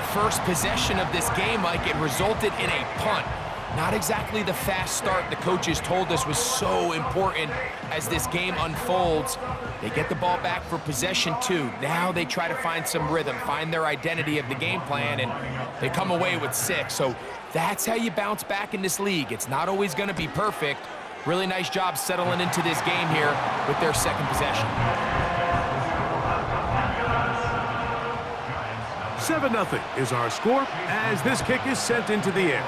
first possession of this game, Mike, it resulted in a punt. Not exactly the fast start the coaches told us was so important as this game unfolds. They get the ball back for possession 2. Now they try to find some rhythm, find their identity of the game plan, and they come away with 6. So that's how you bounce back in this league. It's not always going to be perfect. Really nice job settling into this game here with their second possession. 7-0 is our score as this kick is sent into the air.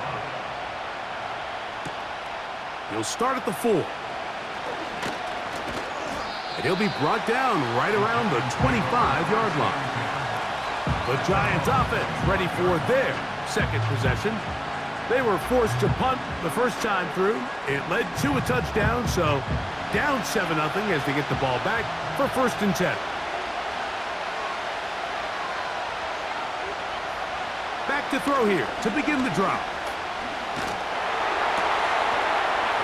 He'll start at the 4. And he'll be brought down right around the 25-yard line. The Giants offense ready for their second possession. They were forced to punt the first time through. It led to a touchdown, so down 7-0 as they get the ball back for 1st and 10. Back to throw here to begin the drive.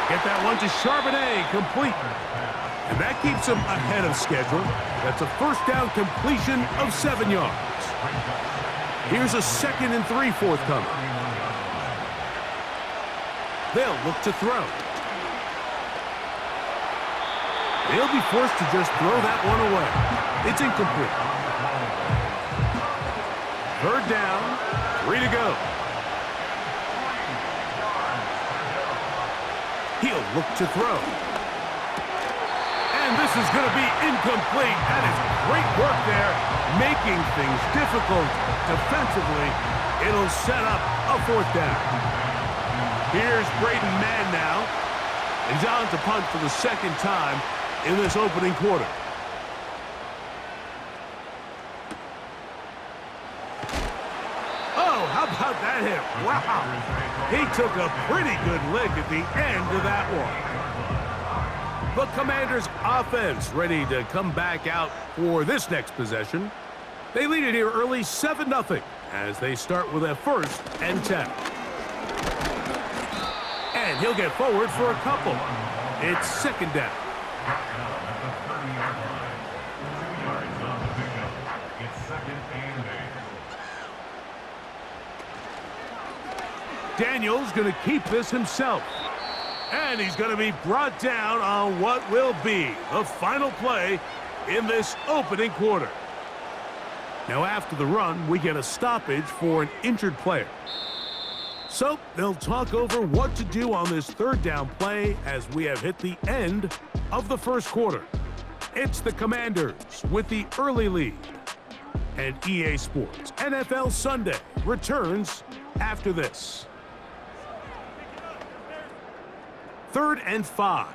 Get that one to Charbonnet, complete. And that keeps him ahead of schedule. That's a first down completion of 7 yards. Here's a 2nd and 3 forthcoming. They'll look to throw. They'll be forced to just throw that one away. It's incomplete. 3rd down, 3 to go. He'll look to throw. And this is going to be incomplete. That is great work there, making things difficult defensively. It'll set up a 4th down. Here's Braden Mann now. He's on to punt for the 2nd time in this opening quarter. Oh, how about that hit? Wow. He took a pretty good lick at the end of that one. The Commanders' offense ready to come back out for this next possession. They lead it here early 7-0 as they start with a 1st and 10. And he'll get forward for a couple. It's 2nd down. Daniels going to keep this himself. And he's going to be brought down on what will be the final play in this opening quarter. Now after the run, we get a stoppage for an injured player. So they'll talk over what to do on this 3rd down play as we have hit the end of the 1st quarter. It's the Commanders with the early lead. And EA Sports NFL Sunday returns after this. 3rd and 5.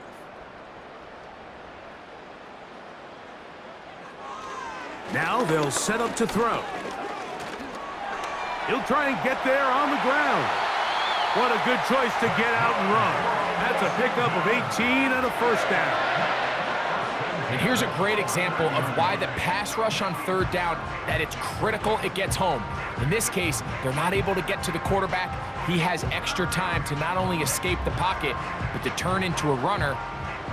Now they'll set up to throw. He'll try and get there on the ground. What a good choice to get out and run. That's a pickup of 18 and a 1st down. And here's a great example of why the pass rush on 3rd down, that it's critical it gets home. In this case, they're not able to get to the quarterback. He has extra time to not only escape the pocket, but to turn into a runner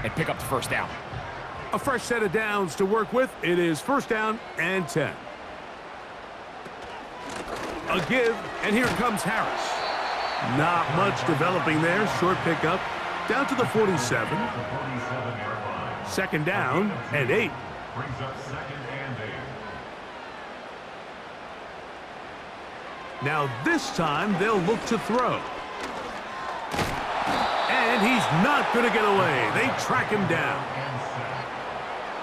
and pick up the 1st down. A fresh set of downs to work with. It is 1st down and 10. A give, and here comes Harris. Not much developing there. Short pickup down to the 47. 2nd down and 8. Now this time they'll look to throw. And he's not going to get away. They track him down.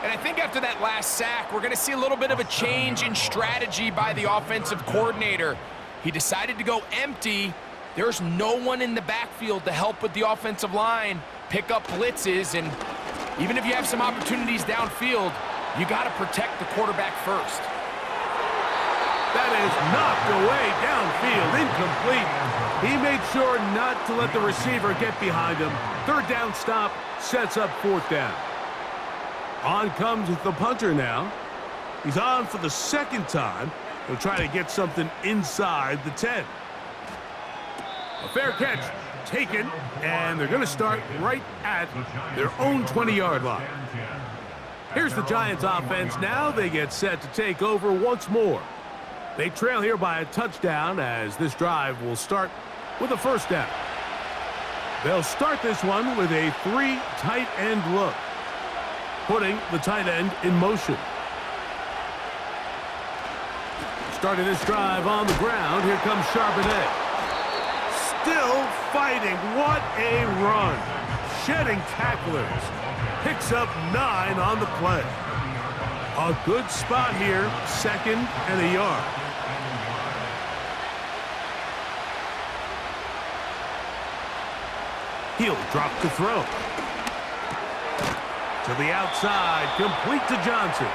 And I think after that last sack, we're going to see a little bit of a change in strategy by the offensive coordinator. He decided to go empty. There's no one in the backfield to help with the offensive line, pick up blitzes, and even if you have some opportunities downfield, you got to protect the quarterback first. That is knocked away downfield, incomplete. He made sure not to let the receiver get behind him. 3rd down stop sets up 4th down. On comes the punter now. He's on for the 2nd time. He'll try to get something inside the 10. A fair catch taken, and they're going to start right at their own 20-yard line. Here's the Giants offense now. They get set to take over once more. They trail here by a touchdown as this drive will start with a first down. They'll start this one with a 3 tight end look, putting the tight end in motion. Starting this drive on the ground, here comes Charbonnet. Still fighting. What a run. Shedding tacklers. Picks up 9 on the play. A good spot here, 2nd and a yard. He'll drop to throw. To the outside, complete to Johnson.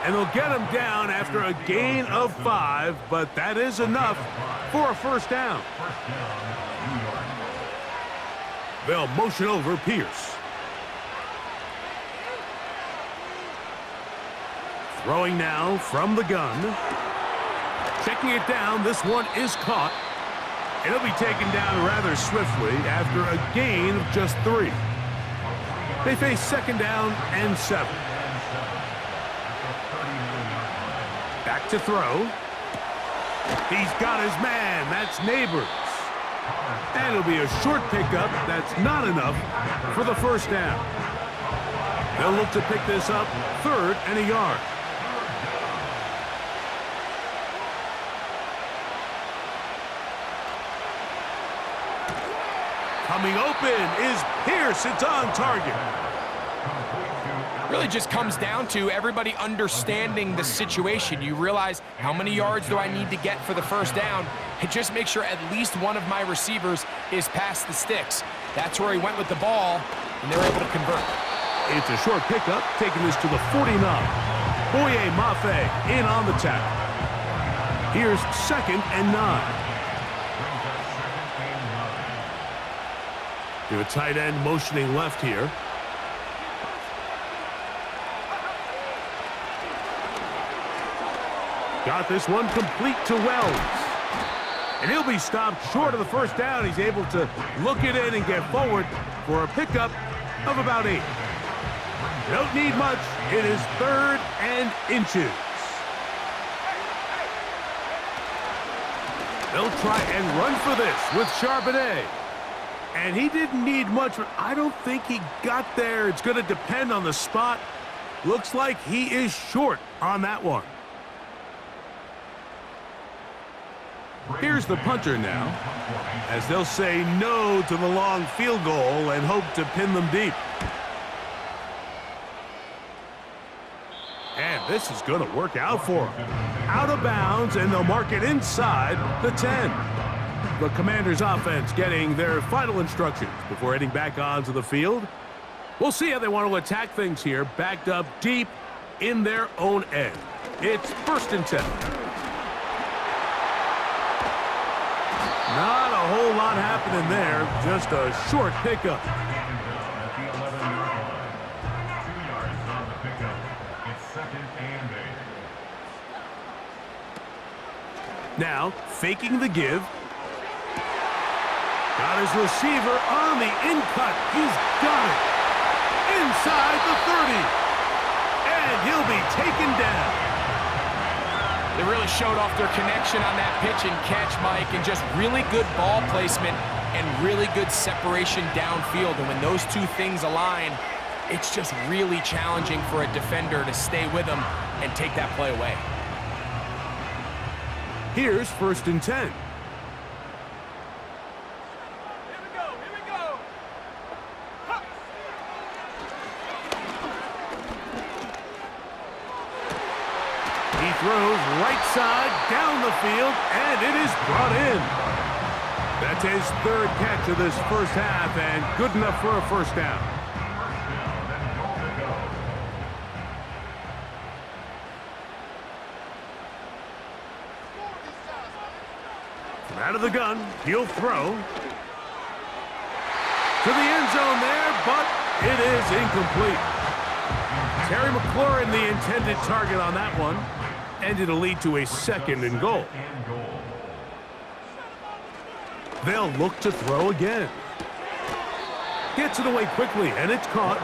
And they'll get him down after a gain of 5, but that is enough for a first down. They'll motion over Pierce. Throwing now from the gun. Checking it down, this one is caught. It'll be taken down rather swiftly after a gain of just 3. They face 2nd down and 7. Back to throw. He's got his man. That's Neighbors. And it'll be a short pickup. That's not enough for the first down. They'll look to pick this up 3rd and a yard. Coming open is Pierce. It's on target. Really just comes down to everybody understanding the situation. You realize, how many yards do I need to get for the first down? And just make sure at least one of my receivers is past the sticks. That's where he went with the ball, and they're able to convert. It's a short pickup, taking this to the 49. Boye Mafe in on the tackle. Here's 2nd and 9. To a tight end motioning left here. Got this one complete to Wells. And he'll be stopped short of the first down. He's able to look it in and get forward for a pickup of about 8. Don't need much. It is 3rd and inches. They'll try and run for this with Charbonnet. And he didn't need much, but I don't think he got there. It's going to depend on the spot. Looks like he is short on that one. Here's the punter now, as they'll say no to the long field goal and hope to pin them deep. And this is going to work out for them. Out of bounds, and they'll mark it inside the 10. The Commanders' offense getting their final instructions before heading back onto the field. We'll see how they want to attack things here, backed up deep in their own end. It's 1st and 10. Not a whole lot happening there, just a short pickup. Now, faking the give. Got his receiver on the in-cut. He's got it. Inside the 30. And he'll be taken down. They really showed off their connection on that pitch and catch, Mike, and just really good ball placement and really good separation downfield. And when those two things align, it's just really challenging for a defender to stay with them and take that play away. Here's 1st and 10. Throws right side down the field, and it is brought in. That's his 3rd catch of this first half, and good enough for a first down. From out of the gun, he'll throw. To the end zone there, but it is incomplete. Terry McLaurin, the intended target on that one. And it'll lead to a 2nd and goal. They'll look to throw again. Gets it away quickly, and it's caught.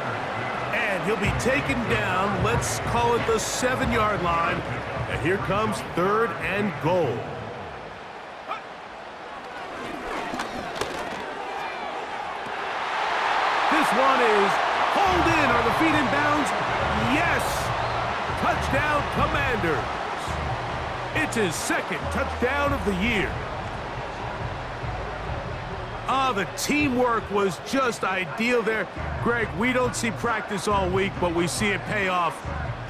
And he'll be taken down. Let's call it the 7-yard line. And here comes 3rd and goal. This one is hauled in. Are the feet in bounds? Yes! Touchdown, Commanders. It's his 2nd touchdown of the year. The teamwork was just ideal there. Greg, we don't see practice all week, but we see it pay off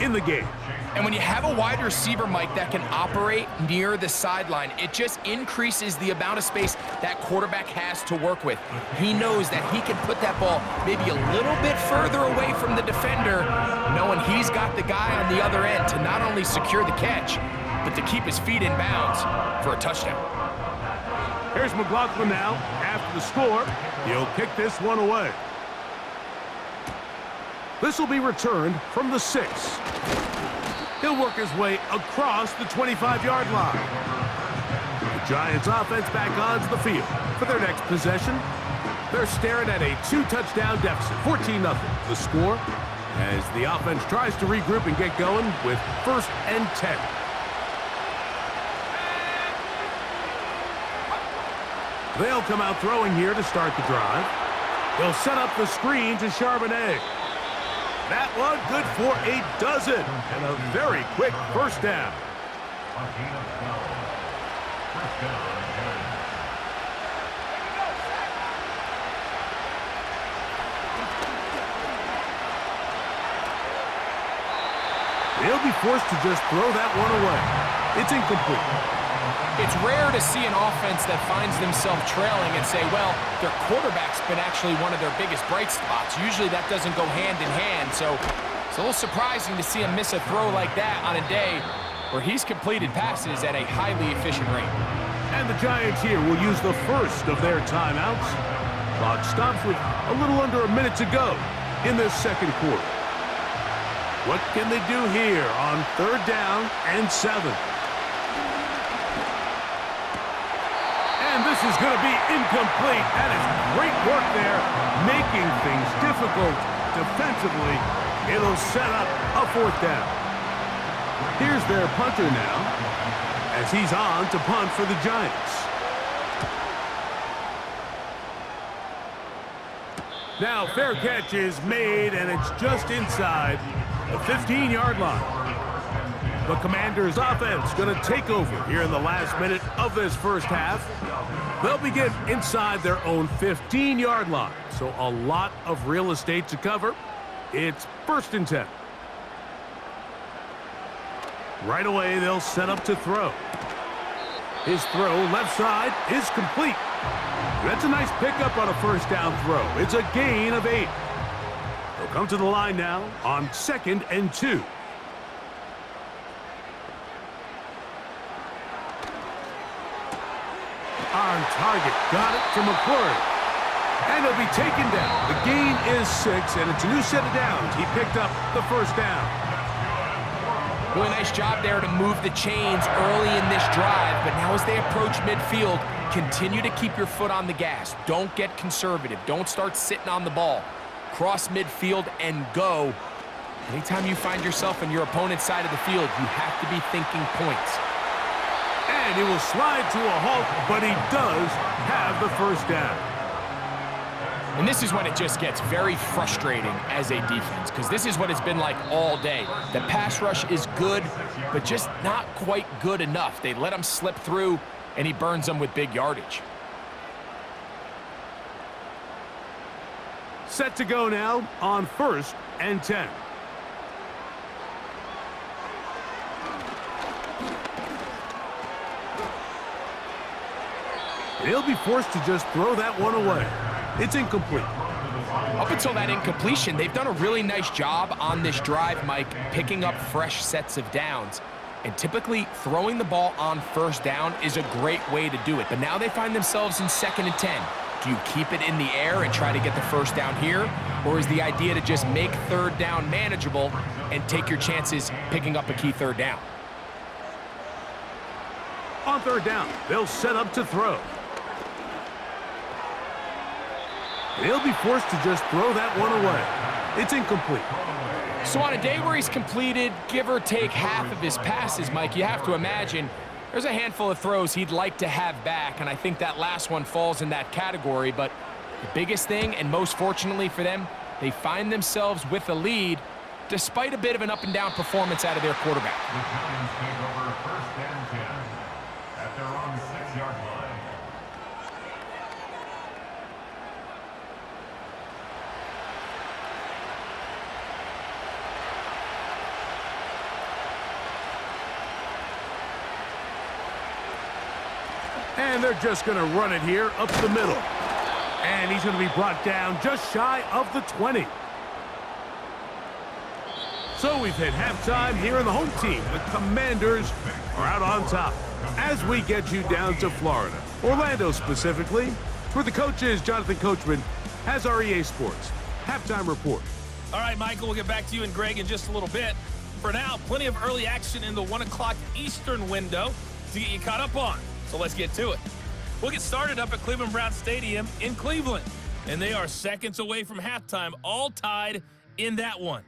in the game. And when you have a wide receiver, Mike, that can operate near the sideline, it just increases the amount of space that quarterback has to work with. He knows that he can put that ball maybe a little bit further away from the defender, knowing he's got the guy on the other end to not only secure the catch, but to keep his feet in bounds for a touchdown. Here's McLaughlin now. After the score, he'll kick this one away. This will be returned from the 6. He'll work his way across the 25-yard line. The Giants offense back onto the field for their next possession. They're staring at a 2-touchdown deficit, 14-0. The score as the offense tries to regroup and get going with 1st and 10. They'll come out throwing here to start the drive. They'll set up the screen to Charbonnet. That one good for a dozen and a very quick 1st down. They'll be forced to just throw that one away. It's incomplete. It's rare to see an offense that finds themselves trailing and say, well, their quarterback's been actually one of their biggest bright spots. Usually that doesn't go hand in hand, so it's a little surprising to see him miss a throw like that on a day where he's completed passes at a highly efficient rate. And the Giants here will use the first of their timeouts. Clock stops with a little under a minute to go in this 2nd quarter. What can they do here on 3rd down and 7? And this is going to be incomplete. That is great work there, making things difficult defensively. It'll set up a 4th down. Here's their punter now, as he's on to punt for the Giants. Now, fair catch is made, and it's just inside the 15-yard line. The Commanders' offense going to take over here in the last minute of this 1st half. They'll begin inside their own 15-yard line, so a lot of real estate to cover. It's 1st and 10. Right away, they'll set up to throw. His throw left side is complete. That's a nice pickup on a 1st down throw. It's a gain of 8. They'll come to the line now on 2nd and 2. On target, got it to McClure. And he'll be taken down. The gain is 6, and it's a new set of downs. He picked up the 1st down. Really nice job there to move the chains early in this drive, but now as they approach midfield, continue to keep your foot on the gas. Don't get conservative. Don't start sitting on the ball. Cross midfield and go. Anytime you find yourself on your opponent's side of the field, you have to be thinking points. And he will slide to a halt, but he does have the 1st down. And this is when it just gets very frustrating as a defense, because this is what it's been like all day. The pass rush is good, but just not quite good enough. They let him slip through, and he burns them with big yardage. Set to go now on 1st and 10. He'll be forced to just throw that one away. It's incomplete. Up until that incompletion, they've done a really nice job on this drive, Mike, picking up fresh sets of downs. And typically, throwing the ball on 1st down is a great way to do it. But now they find themselves in 2nd and 10. Do you keep it in the air and try to get the 1st down here? Or is the idea to just make 3rd down manageable and take your chances picking up a key 3rd down? On 3rd down, they'll set up to throw. He'll be forced to just throw that one away. It's incomplete. So on a day where he's completed, give or take half of his passes, Mike, you have to imagine there's a handful of throws he'd like to have back, and I think that last one falls in that category. But the biggest thing, and most fortunately for them, they find themselves with a lead despite a bit of an up-and-down performance out of their quarterback. The Giants take over 1st and 10 at their own 6-yard line. And they're just going to run it here up the middle. And he's going to be brought down just shy of the 20. So we've hit halftime here in the home team. The Commanders are out on top. As we get you down to Florida, Orlando specifically, where the coach is, Jonathan Coachman, has our EA Sports halftime report. All right, Michael, we'll get back to you and Greg in just a little bit. For now, plenty of early action in the 1 o'clock Eastern window to get you caught up on. So let's get to it. We'll get started up at Cleveland Browns Stadium in Cleveland. And they are seconds away from halftime, all tied in that one.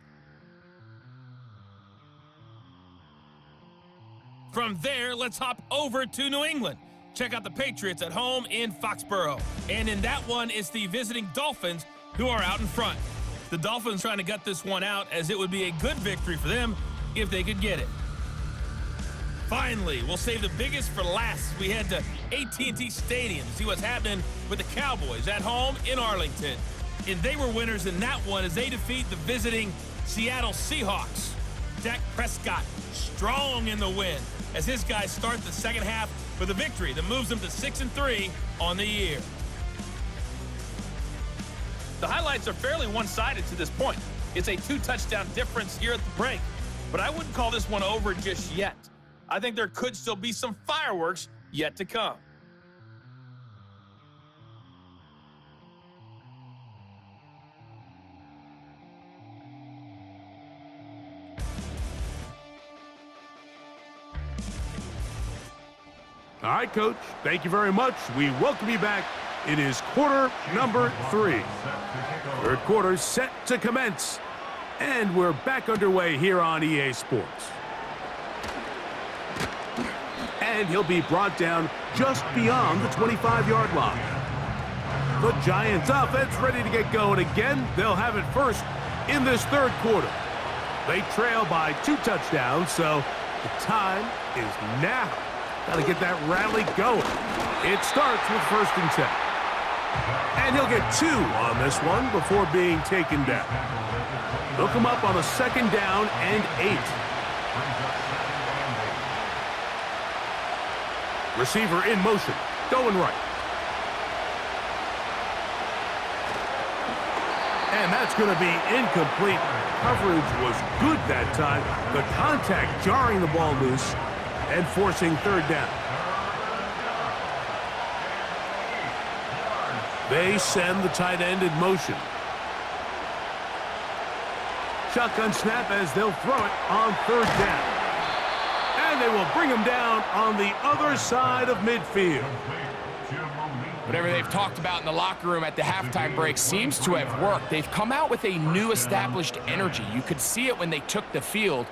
From there, let's hop over to New England. Check out the Patriots at home in Foxborough. And in that one, it's the visiting Dolphins who are out in front. The Dolphins trying to gut this one out, as it would be a good victory for them if they could get it. Finally, we'll save the biggest for last. We head to AT&T Stadium to see what's happening with the Cowboys at home in Arlington. And they were winners in that one as they defeat the visiting Seattle Seahawks. Dak Prescott strong in the win as his guys start the second half with a victory that moves them to 6-3 on the year. The highlights are fairly one-sided to this point. It's a 2-touchdown difference here at the break, but I wouldn't call this one over just yet. I think there could still be some fireworks yet to come. All right, Coach, thank you very much. We welcome you back. It is quarter number 3. Third quarter set to commence. And we're back underway here on EA Sports. And he'll be brought down just beyond the 25-yard line. The Giants offense ready to get going again. They'll have it first in this third quarter. They trail by 2 touchdowns, so the time is now. Got to get that rally going. It starts with 1st and 10. And he'll get 2 on this one before being taken down. They'll come up on a 2nd down and 8. Receiver in motion, going right. And that's going to be incomplete. Coverage was good that time. The contact jarring the ball loose and forcing 3rd down. They send the tight end in motion. Shotgun snap as they'll throw it on 3rd down. And they will bring him down on the other side of midfield. Whatever they've talked about in the locker room at the halftime break seems to have worked. They've come out with a new established energy. You could see it when they took the field.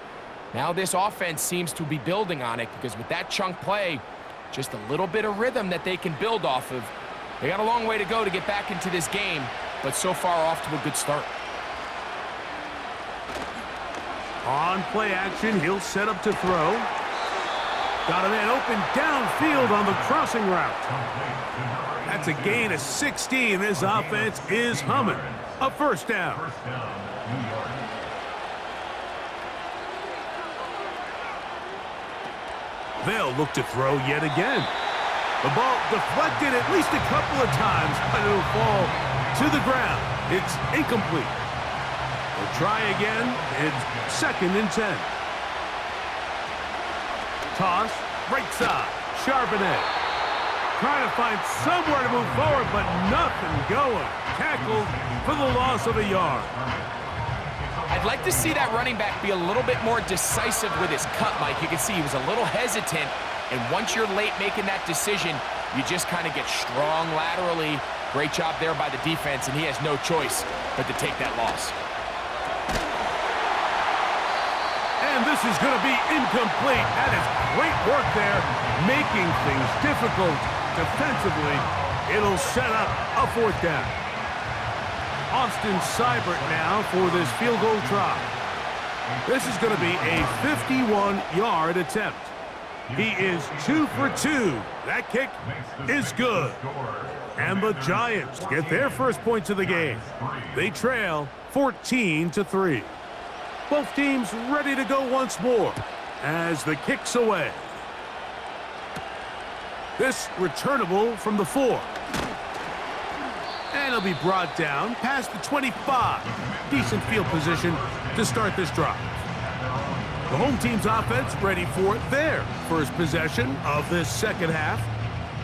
Now this offense seems to be building on it because with that chunk play, just a little bit of rhythm that they can build off of. They got a long way to go to get back into this game, but so far off to a good start. On play action, he'll set up to throw. Got a man open downfield on the crossing route. That's a gain of 16. This offense is humming. A 1st down. They'll look to throw yet again. The ball deflected at least a couple of times, but it'll fall to the ground. It's incomplete. They'll try again. It's 2nd and 10. Toss, right side, Charbonnet. Trying to find somewhere to move forward, but nothing going. Tackled for the loss of a yard. I'd like to see that running back be a little bit more decisive with his cut, Mike. You can see he was a little hesitant, and once you're late making that decision, you just kind of get strong laterally. Great job there by the defense, and he has no choice but to take that loss. And this is going to be incomplete. That is great work there, making things difficult defensively. It'll set up a 4th down. Austin Seibert now for this field goal try. This is going to be a 51-yard attempt. He is 2 for 2. That kick is good. And the Giants get their first points of the game. They trail 14-3. Both teams ready to go once more as the kick's away. This returnable from the 4. And he'll be brought down past the 25. Decent field position to start this drive. The home team's offense ready for their first possession of this second half.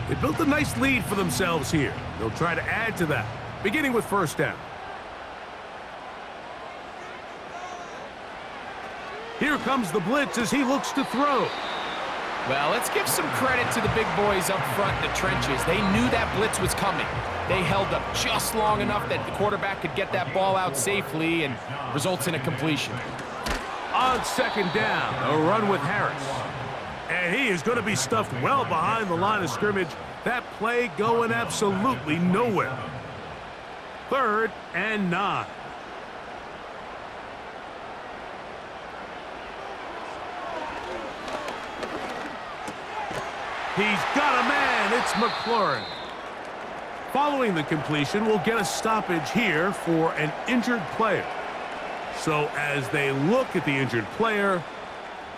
They built a nice lead for themselves here. They'll try to add to that, beginning with 1st down. Here comes the blitz as he looks to throw. Well, let's give some credit to the big boys up front in the trenches. They knew that blitz was coming. They held up just long enough that the quarterback could get that ball out safely and results in a completion. On 2nd down, a run with Harris. And he is going to be stuffed well behind the line of scrimmage. That play going absolutely nowhere. 3rd and 9. He's got a man. It's McLaurin. Following the completion, we'll get a stoppage here for an injured player. So as they look at the injured player,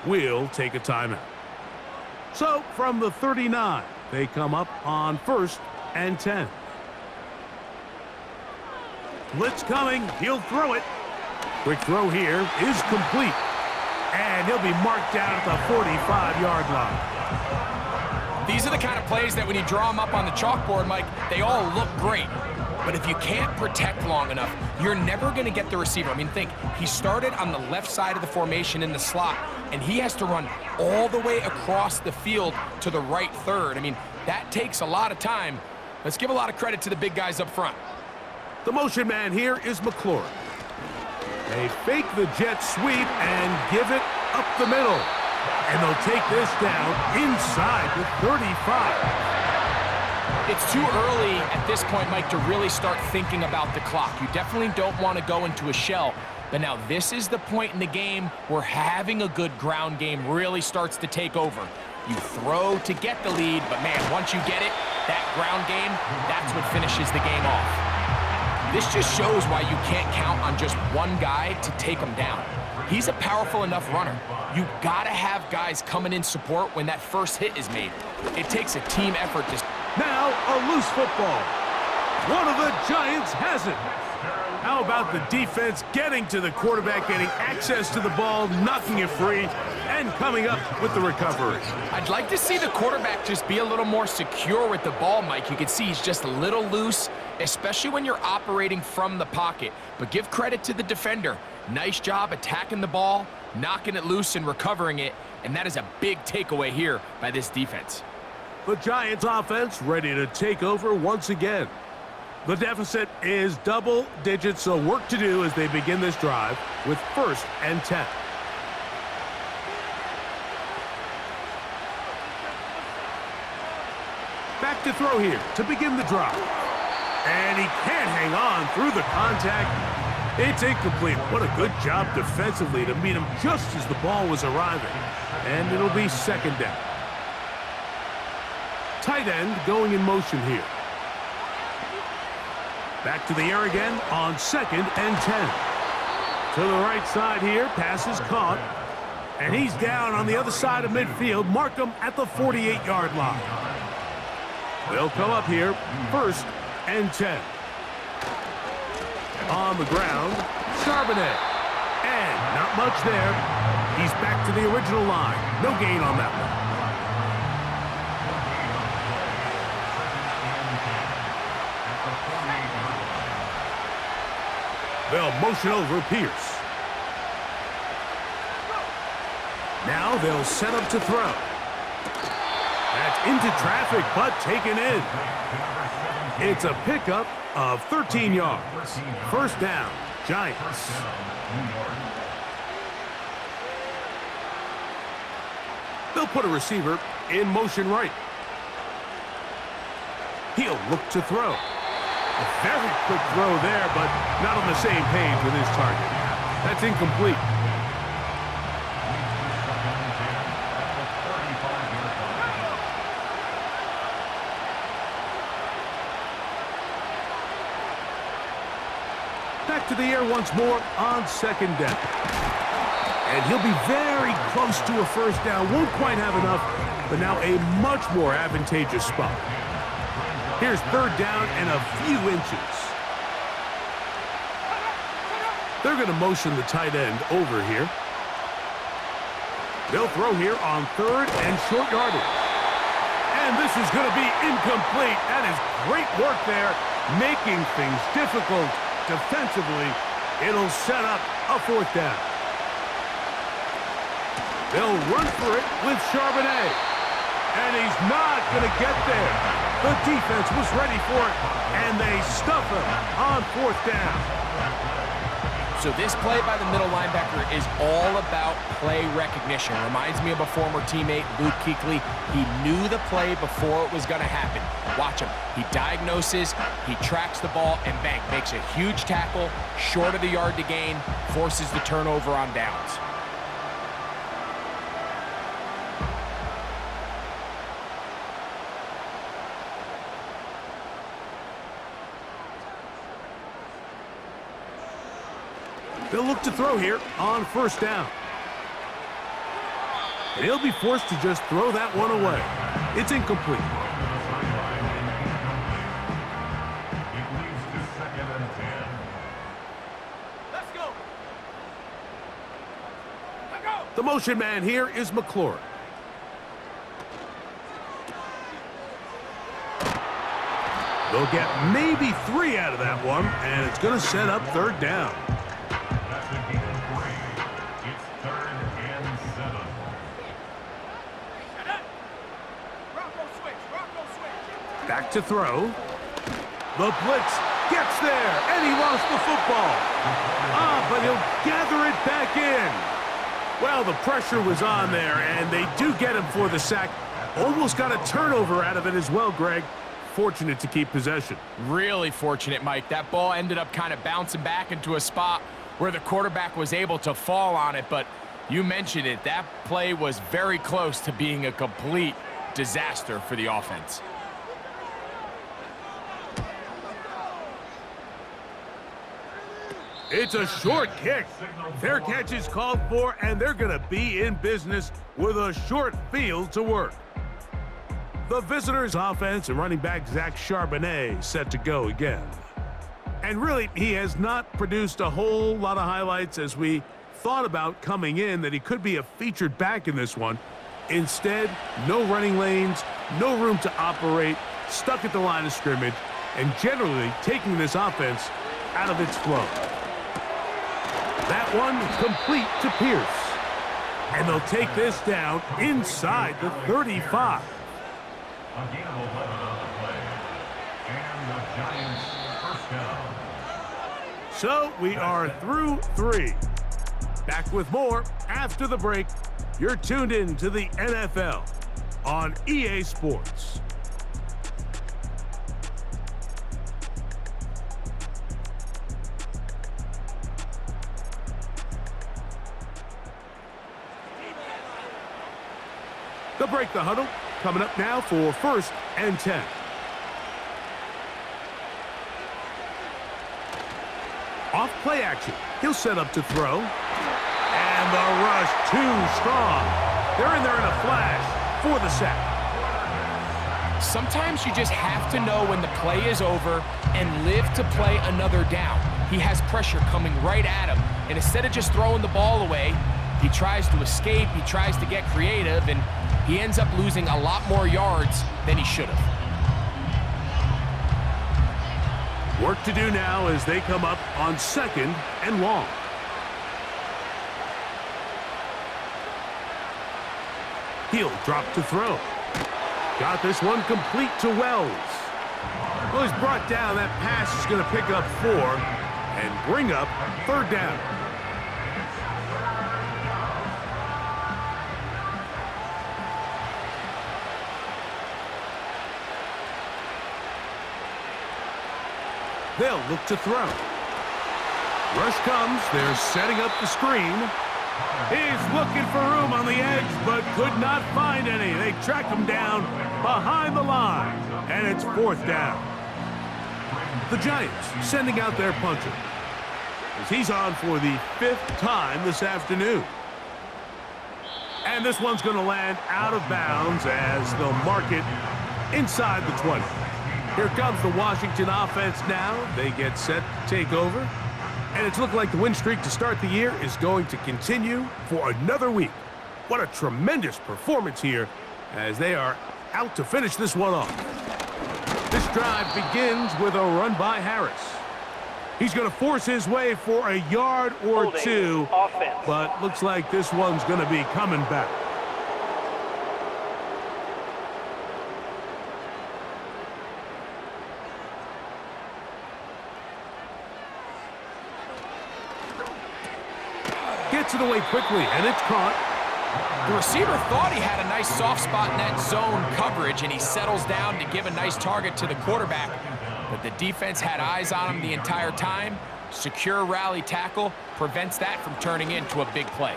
we'll take a timeout. So from the 39, they come up on 1st and 10. Blitz coming. He'll throw it. Quick throw here is complete. And he'll be marked down at the 45-yard line. These are the kind of plays that when you draw them up on the chalkboard, Mike, they all look great. But if you can't protect long enough, you're never going to get the receiver. I mean, think, he started on the left side of the formation in the slot, and he has to run all the way across the field to the right 3rd. I mean, that takes a lot of time. Let's give a lot of credit to the big guys up front. The motion man here is McLaurin. They fake the jet sweep and give it up the middle. And they'll take this down inside the 35. It's too early at this point, Mike, to really start thinking about the clock. You definitely don't want to go into a shell. But now this is the point in the game where having a good ground game really starts to take over. You throw to get the lead, but man, once you get it, that ground game, that's what finishes the game off. This just shows why you can't count on just one guy to take him down. He's a powerful enough runner. You gotta have guys coming in support when that first hit is made. It takes a team effort to... Now a loose football. One of the Giants has it. How about the defense getting to the quarterback, getting access to the ball, knocking it free, and coming up with the recovery? I'd like to see the quarterback just be a little more secure with the ball, Mike. You can see he's just a little loose, especially when you're operating from the pocket. But give credit to the defender. Nice job attacking the ball, knocking it loose and recovering it, and that is a big takeaway here by this defense. The Giants offense ready to take over once again. The deficit is double digits, so work to do as they begin this drive with 1st and 10. Back to throw here to begin the drive. And he can't hang on through the contact. It's incomplete. What a good job defensively to meet him just as the ball was arriving. And it'll be 2nd down. Tight end going in motion here. Back to the air again on 2nd and 10. To the right side here, pass is caught. And he's down on the other side of midfield. Mark him at the 48-yard line. They'll come up here, 1st and 10. On the ground, Charbonnet. And not much there. He's back to the original line. No gain on that one. They'll motion over Pierce. Now they'll set up to throw. That's into traffic, but taken in. It's a pickup of 13 yards. 1st down, Giants. They'll put a receiver in motion right. He'll look to throw. A very quick throw there, but not on the same page with his target. That's incomplete. Back to the air once more on second down. And he'll be very close to a first down. Won't quite have enough, but now a much more advantageous spot. Here's third down and a few inches. They're going to motion the tight end over here. They'll throw here on third and short yardage. And this is going to be incomplete. That is great work there, making things difficult defensively. It'll set up a fourth down. They'll run for it with Charbonnet. And he's not going to get there. The defense was ready for it, and they stuff him on fourth down. So this play by the middle linebacker is all about play recognition. Reminds me of a former teammate, Luke Kuechly. He knew the play before it was going to happen. Watch him. He diagnoses, he tracks the ball, and bang, makes a huge tackle, short of the yard to gain, forces the turnover on downs. They'll look to throw here on first down. And he'll be forced to just throw that one away. It's incomplete. It leads to second and 10. Let's go. The motion man here is McLaurin. They'll get maybe 3 out of that one, and it's going to set up third down. That's a gain of 3. It's third and 7. Back to throw. The blitz gets there, and he lost the football. But he'll gather it back in. Well, the pressure was on there, and they do get him for the sack. Almost got a turnover out of it as well, Greg. Fortunate to keep possession. Really fortunate, Mike. That ball ended up kind of bouncing back into a spot where the quarterback was able to fall on it, but you mentioned it. That play was very close to being a complete disaster for the offense. It's a short kick. Fair catch is called for, and they're going to be in business with a short field to work. The visitors' offense and running back Zach Charbonnet set to go again. And really, he has not produced a whole lot of highlights as we thought about coming in that he could be a featured back in this one. Instead, no running lanes, no room to operate, stuck at the line of scrimmage, and generally taking this offense out of its flow. That one complete to Pierce. And they'll take this down inside the 35. A gain of 11 on the play. And the Giants first down. So we are through 3. Back with more after the break. You're tuned in to the NFL on EA Sports. They'll break the huddle. Coming up now for first and 10. Off play action. He'll set up to throw. And the rush too strong. They're in there in a flash for the sack. Sometimes you just have to know when the play is over and live to play another down. He has pressure coming right at him. And instead of just throwing the ball away, he tries to escape, he tries to get creative, and he ends up losing a lot more yards than he should have. Work to do now as they come up on second and long. He'll drop to throw. Got this one complete to Wells. Well, he's brought down. That pass is going to pick up 4 and bring up third down. They'll look to throw. Rush comes. They're setting up the screen. He's looking for room on the edge, but could not find any. They track him down behind the line, and it's 4th down. The Giants sending out their punter, as he's on for the 5th time this afternoon. And this one's going to land out of bounds as they'll mark it inside the 20. Here comes the Washington offense now. They get set to take over. And it's looked like the win streak to start the year is going to continue for another week. What a tremendous performance here as they are out to finish this one off. This drive begins with a run by Harris. He's going to force his way for a yard or two, but looks like this one's going to be coming back. Gets it away quickly, and it's caught. The receiver thought he had a nice soft spot in that zone coverage, and he settles down to give a nice target to the quarterback. But the defense had eyes on him the entire time. Secure rally tackle prevents that from turning into a big play.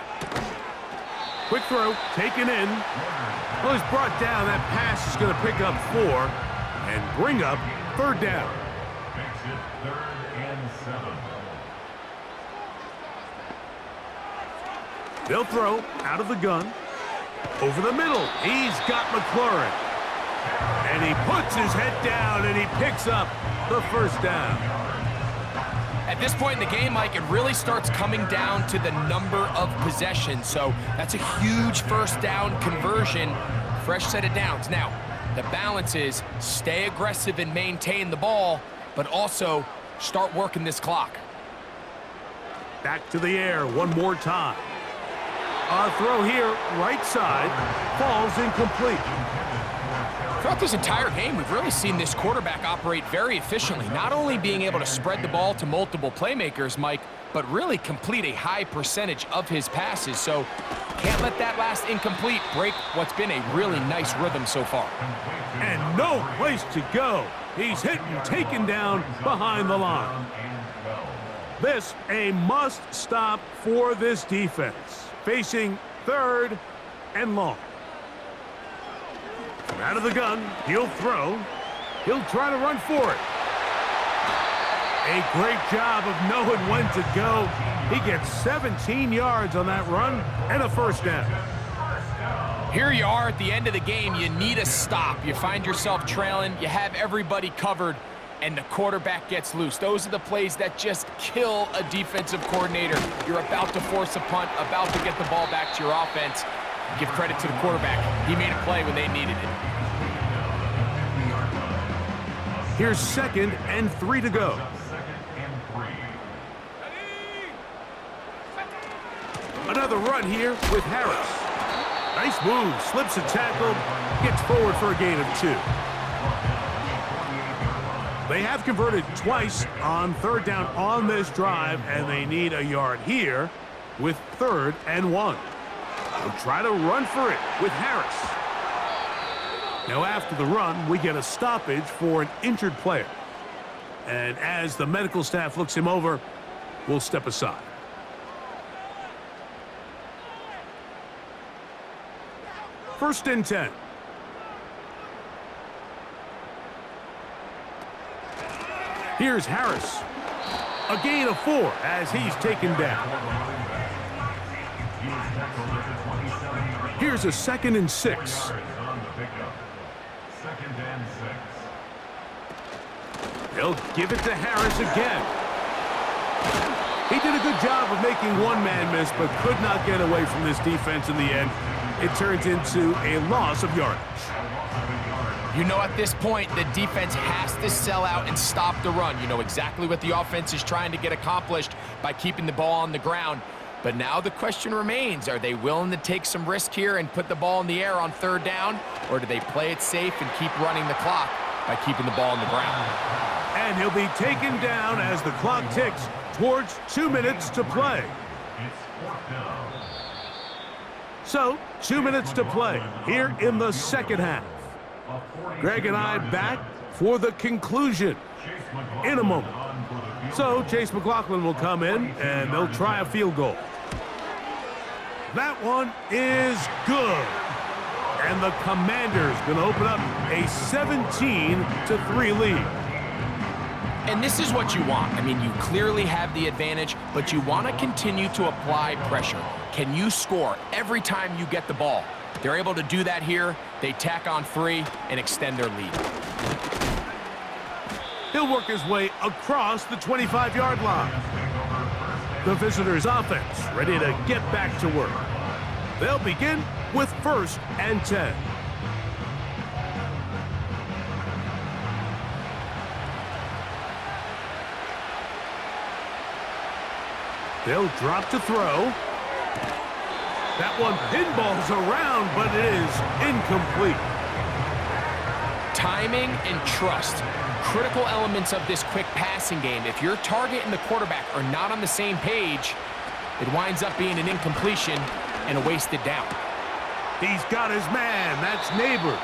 Quick throw, taken in. Well, he's brought down. That pass is going to pick up 4 and bring up 3rd down. Makes it 3rd and 7. They'll throw out of the gun. Over the middle, he's got McLaurin. And he puts his head down, and he picks up the 1st down. At this point in the game, Mike, it really starts coming down to the number of possessions. So that's a huge 1st down conversion. Fresh set of downs. Now, the balance is stay aggressive and maintain the ball, but also start working this clock. Back to the air one more time. A throw here, right side, falls incomplete. Throughout this entire game, we've really seen this quarterback operate very efficiently, not only being able to spread the ball to multiple playmakers, Mike, but really complete a high percentage of his passes. So can't let that last incomplete break what's been a really nice rhythm so far. And no place to go. He's hit and taken down behind the line. This a must stop for this defense. Facing 3rd and long. From out of the gun, he'll throw. He'll try to run for it. A great job of knowing when to go. He gets 17 yards on that run and a 1st down. Here you are at the end of the game. You need a stop. You find yourself trailing. You have everybody covered, and the quarterback gets loose. Those are the plays that just kill a defensive coordinator. You're about to force a punt, about to get the ball back to your offense. Give credit to the quarterback. He made a play when they needed it. Here's 2nd and 3 to go. Another run here with Harris. Nice move, slips a tackle, gets forward for a gain of 2. They have converted twice on 3rd down on this drive, and they need a yard here with 3rd and 1. They'll try to run for it with Harris. Now after the run, we get a stoppage for an injured player. And as the medical staff looks him over, we'll step aside. First and 10. Here's Harris. A gain of 4 as he's taken down. Here's a 2nd and 6. 2nd and 6. They'll give it to Harris again. He did a good job of making one man miss, but could not get away from this defense in the end. It turns into a loss of yardage. You know, at this point, the defense has to sell out and stop the run. You know exactly what the offense is trying to get accomplished by keeping the ball on the ground. But now the question remains, are they willing to take some risk here and put the ball in the air on 3rd down? Or do they play it safe and keep running the clock by keeping the ball on the ground? And he'll be taken down as the clock ticks towards 2 minutes to play. So, 2 minutes to play here in the 2nd half. Greg and I back for the conclusion in a moment. So Chase McLaughlin will come in, and they'll try a field goal. That one is good. And the Commanders going to open up a 17-3 lead. And this is what you want. I mean, you clearly have the advantage, but you want to continue to apply pressure. Can you score every time you get the ball? They're able to do that here. They tack on 3 and extend their lead. He'll work his way across the 25-yard line. The visitors' offense ready to get back to work. They'll begin with 1st and 10. They'll drop to throw. That one pinballs around, but it is incomplete. Timing and trust, critical elements of this quick passing game. If your target and the quarterback are not on the same page, it winds up being an incompletion and a wasted down. He's got his man. That's Neighbors.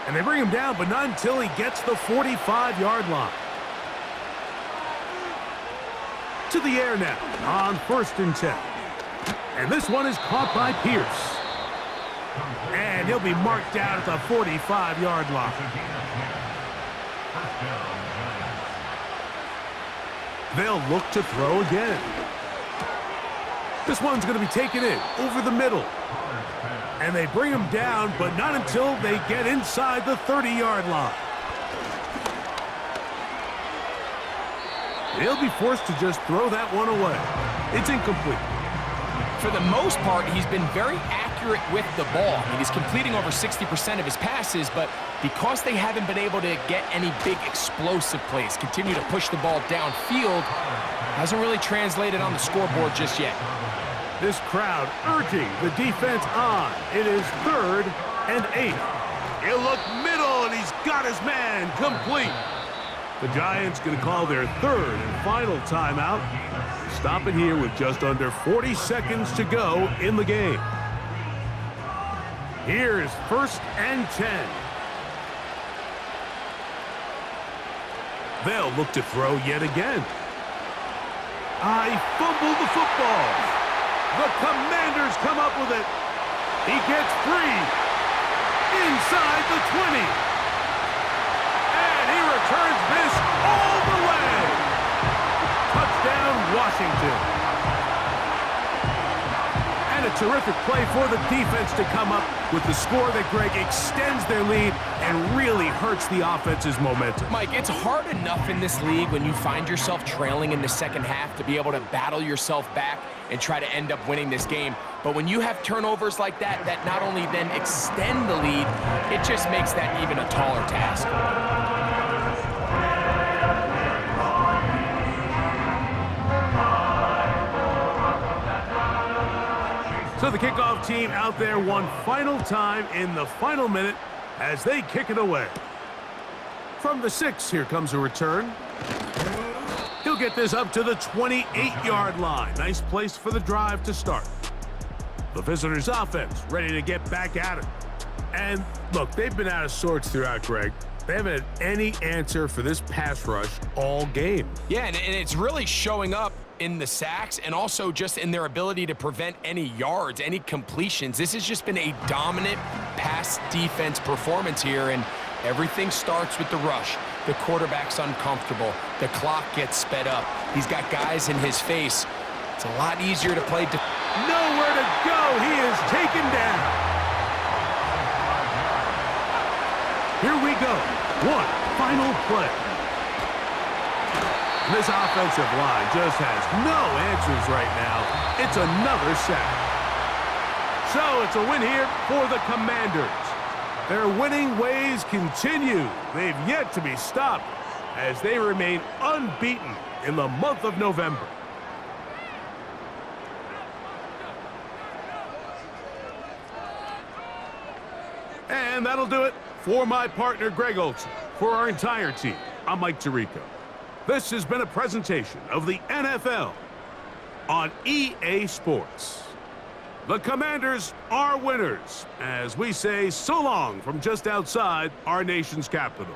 And they bring him down, but not until he gets the 45-yard line. To the air now on 1st and 10. And this one is caught by Pierce. And he'll be marked down at the 45-yard line. They'll look to throw again. This one's going to be taken in over the middle. And they bring him down, but not until they get inside the 30-yard line. They'll be forced to just throw that one away. It's incomplete. For the most part, he's been very accurate with the ball. I mean, he's completing over 60% of his passes, but because they haven't been able to get any big explosive plays, continue to push the ball downfield, hasn't really translated on the scoreboard just yet. This crowd urging the defense on. It is 3rd and 8. He'll look middle, and he's got his man complete. The Giants going to call their 3rd and final timeout. Stop it here with just under 40 seconds to go in the game. Here's 1st and 10. They'll look to throw yet again. I fumbled the football. The Commanders come up with it. He gets free. Inside the 20. And he returns this all the way. Touchdown, Washington. And a terrific play for the defense to come up with the score that, Greg, extends their lead and really hurts the offense's momentum. Mike, it's hard enough in this league when you find yourself trailing in the second half to be able to battle yourself back and try to end up winning this game. But when you have turnovers like that, that not only then extend the lead, it just makes that even a taller task. So the kickoff team out there one final time in the final minute as they kick it away. From the 6, here comes a return. He'll get this up to the 28-yard line. Nice place for the drive to start. The visitors' offense ready to get back at it. And look, they've been out of sorts throughout, Greg. They haven't had any answer for this pass rush all game. Yeah, and it's really showing up in the sacks and also just in their ability to prevent any yards, any completions. This has just been a dominant pass defense performance here, and everything starts with the rush. The quarterback's uncomfortable. The clock gets sped up. He's got guys in his face. It's a lot easier to play. Nowhere to go. He is taken down. Here we go. One final play. This offensive line just has no answers right now. It's another sack. So it's a win here for the Commanders. Their winning ways continue. They've yet to be stopped as they remain unbeaten in the month of November. And that'll do it for my partner, Greg Olsen. For our entire team, I'm Mike Tirico. This has been a presentation of the NFL on EA Sports. The Commanders are winners as we say so long from just outside our nation's capital.